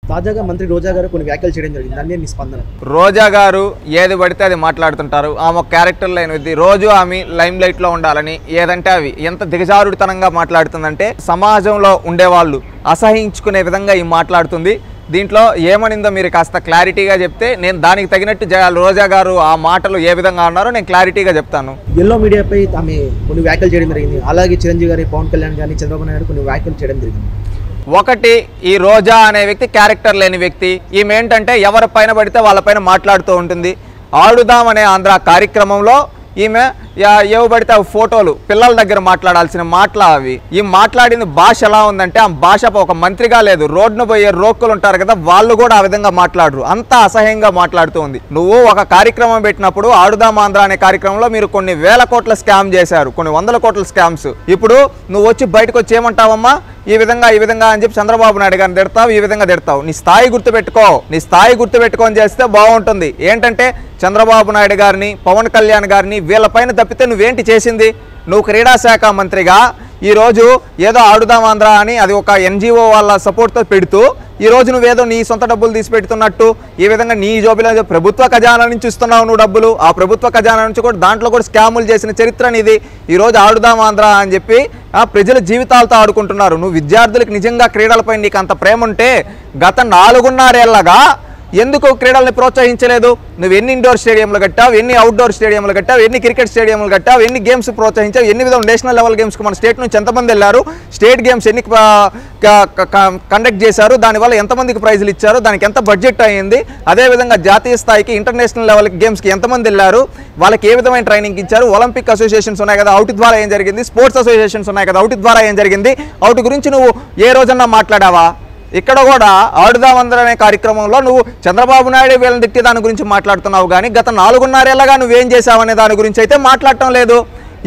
తాజాగా మంత్రి రోజా గారు కొన్ని వ్యాఖ్యలు చేయడం జరిగింది. దాని మీ స్పందన? రోజా గారు ఏది పడితే అది మాట్లాడుతుంటారు. ఆమె క్యారెక్టర్ లేనిది. రోజు ఆమె లైమ్ లైట్ లో ఉండాలని ఏదంటే అవి ఎంత దిగజారుడితనంగా మాట్లాడుతుందంటే సమాజంలో ఉండేవాళ్ళు అసహించుకునే విధంగా ఈ మాట్లాడుతుంది. దీంట్లో ఏమనిందో మీరు కాస్త క్లారిటీగా చెప్తే నేను దానికి తగినట్టు రోజా గారు ఆ మాటలు ఏ విధంగా ఉన్నారో నేను క్లారిటీగా చెప్తాను. ఎల్లో మీడియాపై ఆమె కొన్ని వ్యాఖ్యలు చేయడం జరిగింది. అలాగే చిరంజీవి గారి, పవన్ కళ్యాణ్ గారిని, చంద్రబాబు నాయుడు కొన్ని వ్యాఖ్యలు చేయడం జరిగింది. ఒకటి, ఈ రోజా అనే వ్యక్తి క్యారెక్టర్ లేని వ్యక్తి. ఈమె ఏంటంటే ఎవరి పైన పడితే వాళ్ళపైన మాట్లాడుతూ ఉంటుంది. ఆడుదాం అనే ఆంధ్ర కార్యక్రమంలో ఈమె ఏవి పడితే అవి ఫోటోలు పిల్లల దగ్గర మాట్లాడాల్సిన మాటలు అవి. ఈ మాట్లాడిన భాష ఎలా ఉందంటే ఆ భాష ఒక మంత్రిగా లేదు, రోడ్డును పోయే రోక్కులు ఉంటారు కదా వాళ్ళు కూడా ఆ విధంగా మాట్లాడరు, అంత అసహ్యంగా మాట్లాడుతూ ఉంది. నువ్వు ఒక కార్యక్రమం పెట్టినప్పుడు ఆడుదాం ఆంధ్ర అనే కార్యక్రమంలో మీరు కొన్ని వేల కోట్ల స్కామ్ చేశారు, కొన్ని వందల కోట్ల స్కామ్స్. ఇప్పుడు నువ్వు వచ్చి బయటకు వచ్చి ఏమంటావమ్మా ఈ విధంగా అని చెప్పి చంద్రబాబు నాయుడు గారిని తిడతావు, ఈ విధంగా తిడతావు. నీ స్థాయి గుర్తుపెట్టుకో, నీ స్థాయి గుర్తుపెట్టుకొని చేస్తే బాగుంటుంది. ఏంటంటే చంద్రబాబు నాయుడు గారిని, పవన్ కళ్యాణ్ గారిని వీళ్ళపైన తప్పితే నువ్వేంటి చేసింది? నువ్వు క్రీడా శాఖ మంత్రిగా ఈరోజు ఏదో ఆడుదాం ఆంధ్ర అని అది ఒక ఎన్జిఓ వాళ్ళ సపోర్ట్తో పెడుతూ ఈరోజు నువ్వేదో నీ సొంత డబ్బులు తీసి పెడుతున్నట్టు ఈ విధంగా నీ జోబిలో ప్రభుత్వ ఖజానా నుంచి ఇస్తున్నావు నువ్వు డబ్బులు. ఆ ప్రభుత్వ ఖజానా నుంచి కూడా దాంట్లో కూడా స్కాములు చేసిన చరిత్ర నీది. ఈరోజు ఆడుదాం ఆంధ్ర అని చెప్పి ప్రజల జీవితాలతో ఆడుకుంటున్నారు. నువ్వు విద్యార్థులకు నిజంగా క్రీడలపై నీకు అంత ప్రేమ ఉంటే గత 4.5 ఏళ్లగా ఎందుకు క్రీడల్ని ప్రోత్సహించలేదు? నువ్వు ఎన్ని ఇండోర్ స్టేడియంలు కట్టావు, ఎన్ని అవుట్డోర్ స్టేడియంలు కట్టావు, ఎన్ని క్రికెట్ స్టేడియంలు కట్టావు, ఎన్ని గేమ్స్ ప్రోత్సహించావు, ఎన్ని విధంగా నేషనల్ లెవెల్ గేమ్స్కి మన స్టేట్ నుంచి ఎంతమంది వెళ్ళారు, స్టేట్ గేమ్స్ ఎన్ని కండక్ట్ చేశారు, దానివల్ల ఎంతమందికి ప్రైజులు ఇచ్చారు, దానికి ఎంత బడ్జెట్ అయ్యింది, అదేవిధంగా జాతీయ స్థాయికి ఇంటర్నేషనల్ లెవెల్ గేమ్స్కి ఎంతమంది వెళ్ళారు, వాళ్ళకి ఏ విధమైన ట్రైనింగ్ ఇచ్చారు, ఒలింపిక్ అసోసియేషన్స్ ఉన్నాయి కదా అవుట్ ద్వారా ఏం జరిగింది, స్పోర్ట్స్ అసోసియేషన్స్ ఉన్నాయి కదా అవుట్ ద్వారా ఏం జరిగింది, అవుట్ గురించి నువ్వు ఏ రోజన్నా మాట్లాడావా? ఇక్కడ కూడా ఆడుదాం ఆంధ్ర అనే కార్యక్రమంలో నువ్వు చంద్రబాబు నాయుడు వీళ్ళని తిట్టి దాని గురించి మాట్లాడుతున్నావు కానీ గత 4.5 ఏళ్లగా నువ్వేం చేశావనే దాని గురించి అయితే మాట్లాడటం లేదు.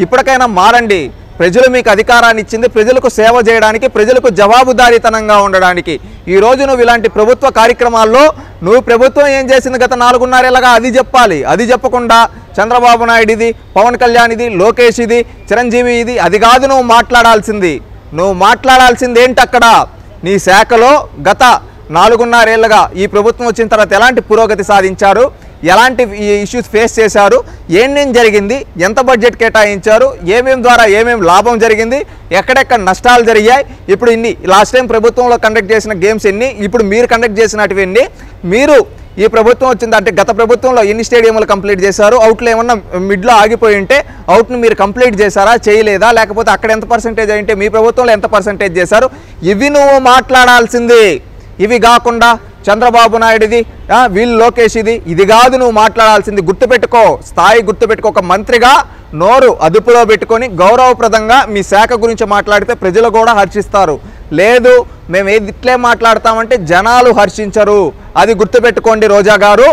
ఇప్పటికైనా మారండి. ప్రజలు మీకు అధికారాన్ని ఇచ్చింది ప్రజలకు సేవ చేయడానికి, ప్రజలకు జవాబుదారీతనంగా ఉండడానికి. ఈరోజు నువ్వు ఇలాంటి ప్రభుత్వ కార్యక్రమాల్లో నువ్వు ప్రభుత్వం ఏం చేసింది గత 4.5 ఏళ్లగా అది చెప్పాలి. అది చెప్పకుండా చంద్రబాబు నాయుడు ఇది, పవన్ కళ్యాణ్ ఇది, లోకేష్ ఇది, చిరంజీవి ఇది, అది కాదు నువ్వు మాట్లాడాల్సింది. నువ్వు మాట్లాడాల్సింది ఏంటి? అక్కడ నీ శాఖలో గత 4.5 ఏళ్లుగా ఈ ప్రభుత్వం వచ్చిన తర్వాత ఎలాంటి పురోగతి సాధించారు, ఎలాంటి ఇష్యూస్ ఫేస్ చేశారు, ఏమేం జరిగింది, ఎంత బడ్జెట్ కేటాయించారు, ఏమేం ద్వారా ఏమేం లాభం జరిగింది, ఎక్కడెక్కడ నష్టాలు జరిగాయి, ఇప్పుడు ఇన్ని లాస్ట్ టైం ప్రభుత్వంలో కండక్ట్ చేసిన గేమ్స్ ఎన్ని, ఇప్పుడు మీరు కండక్ట్ చేసినటివి ఎన్ని, మీరు ఈ ప్రభుత్వం వచ్చింది అంటే గత ప్రభుత్వంలో ఎన్ని స్టేడియంలు కంప్లీట్ చేశారు, అవుట్లు ఏమన్నా మిడ్లో ఆగిపోయి ఉంటే అవుట్ను మీరు కంప్లీట్ చేశారా, చేయలేదా, లేకపోతే అక్కడ ఎంత పర్సెంటేజ్ అయింటే మీ ప్రభుత్వంలో ఎంత పర్సెంటేజ్ చేశారు, ఇవి నువ్వు మాట్లాడాల్సింది. ఇవి కాకుండా చంద్రబాబు నాయుడుది, వీళ్ళు లోకేష్ ఇది కాదు నువ్వు మాట్లాడాల్సింది. గుర్తుపెట్టుకో, స్థాయి గుర్తుపెట్టుకో. ఒక మంత్రిగా నోరు అదుపులో పెట్టుకొని గౌరవప్రదంగా మీ శాఖ గురించి మాట్లాడితే ప్రజలు కూడా హర్షిస్తారు. లేదు మేము ఏది ఇట్లే మాట్లాడతామంటే జనాలు హర్షించరు. అది గుర్తుపెట్టుకోండి రోజా గారు.